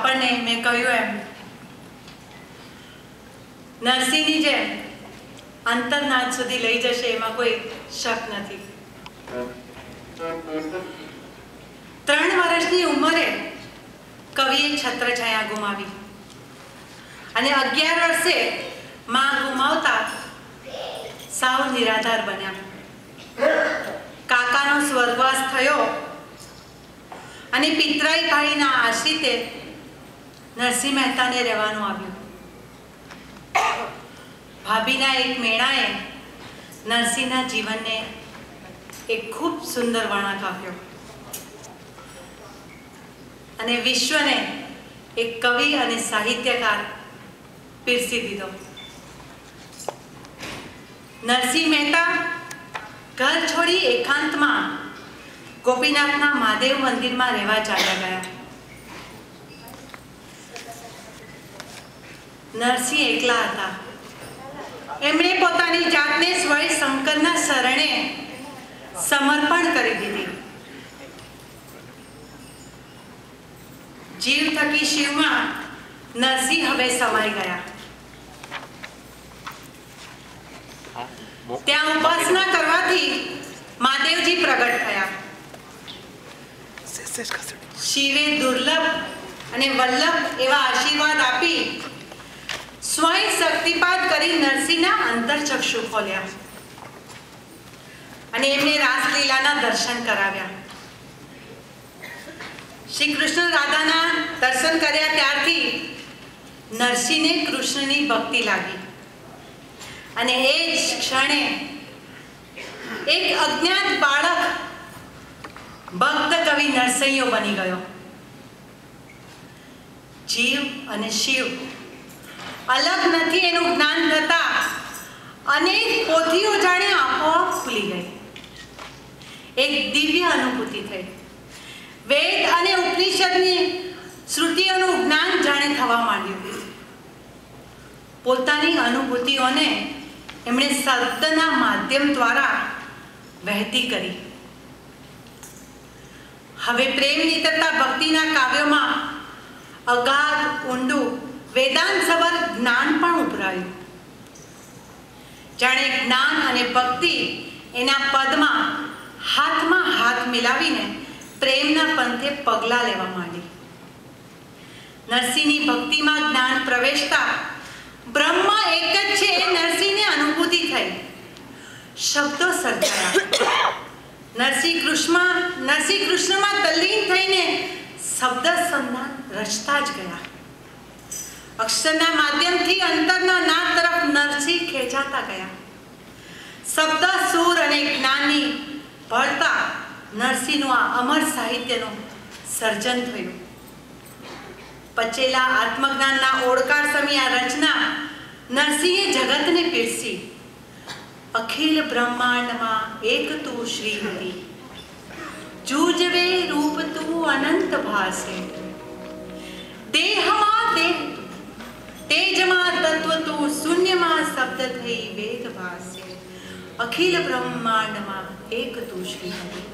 આપણને મેં કહ્યું એમ નરસિંહની જેમ અંતરનાથ સુધી લઈ જશે એમાં કોઈ શક નથી। 3 વર્ષની ઉંમરે કવિએ છત્રછાયા ગુમાવી અને 11 વર્ષે માં ગુમાવતા સાવ નિરાધાર બન્યા। કાકાનો સ્વર્ગવાસ થયો અને પિતરાઈ ભાઈના આશ્રિતે નરસિંહ મહેતાને રહેવાનું આવ્યું। ભાભીના એક મેણાએ નરસિંહના જીવનને એક ખૂબ સુંદર વળાંક આપ્યો અને વિશ્વને એક કવિ અને સાહિત્યકાર પીરસી દીધો। નરસિંહ મહેતા ઘર છોડી એકાંતમાં ગોપીનાથના મહાદેવ મંદિરમાં રહેવા ચાલ્યા ગયા। નરસિંહ એકલા હતા। એમણે પોતાની જાતને સ્વયં શંકરના શરણે સમર્પણ કરી દીધી। જીવ થકી શિવમાં નરસિંહ હવે સમાઈ ગયા। ત્યાં ઉપાસના કરવાથી મહાદેવજી પ્રગટ થયા। શિવે દુર્લભ અને વલ્લભ એવા આશીર્વાદ આપી સ્વયં શક્તિપાત કરી નરસિંહના અંતરચક્ષુ ખોલ્યા અને એમને રાસલીલાના દર્શન કરાવ્યા। શ્રી કૃષ્ણ રાધાના દર્શન કર્યા ત્યારથી નરસિંહને કૃષ્ણની ભક્તિ લાગી અને એ જ ક્ષણે એક અજ્ઞાત બાળક ભક્ત કવિ નરસિંહો બની ગયો। જીવ અને શિવ અલગ નથી એનું જ્ઞાન થતા અનેક પોથીઓ જાણે આપોઆપ ખુલી ગઈ। એક દિવ્ય અનુભૂતિ થઈ। વેદ અને ઉપનિષદની શ્રુતિઓનું જ્ઞાન જાણે થવા માંડ્યું। પોતાની અનુભૂતિઓને એમણે શબ્દના માધ્યમ દ્વારા વહેતી કરી। હવે પ્રેમ નીતરતા ભક્તિના કાવ્યોમાં અગાધ ઊંડું વેદાંત સબર જ્ઞાન પણ ઉભરાયું। જાણે જ્ઞાન અને ભક્તિ એના પદમાં હાથમાં હાથ મિલાવીને પ્રેમના પંથે પગલાં લેવા માંડી। નરસિંહની ભક્તિમાં જ્ઞાન પ્રવેશતા બ્રહ્મ એક જ છે એ નરસિંહને અનુભૂતિ થઈ। શબ્દો સર્જાયા। નરસિંહ કૃષ્ણમાં તલ્લીન થઈને શબ્દ સંધાન રચતા જ ગયા। અક્ષરના માધ્યમથી અંતરના નાદ તરફ નરસિંહ ખેંચાતા ગયા। શબ્દ સુર અને જ્ઞાનની ભળતા નરસિંહનું આ અમર સાહિત્યનું સર્જન થયું। પચેલા આત્મજ્ઞાનના ઓળકાર સમી આ રચના નરસિંહે જગતને પીરસી। અખિલ બ્રહ્માંડમાં એક તું શ્રીમતી, જૂજવે રૂપ તું અનંત ભાસે। દેહમાં દેહ, તેજમાં તત્વ તું, શૂન્યમાં શબ્દ થઈ વેદ ભાસે। અખિલ બ્રહ્માંડમાં એક તું શ્રીમતી।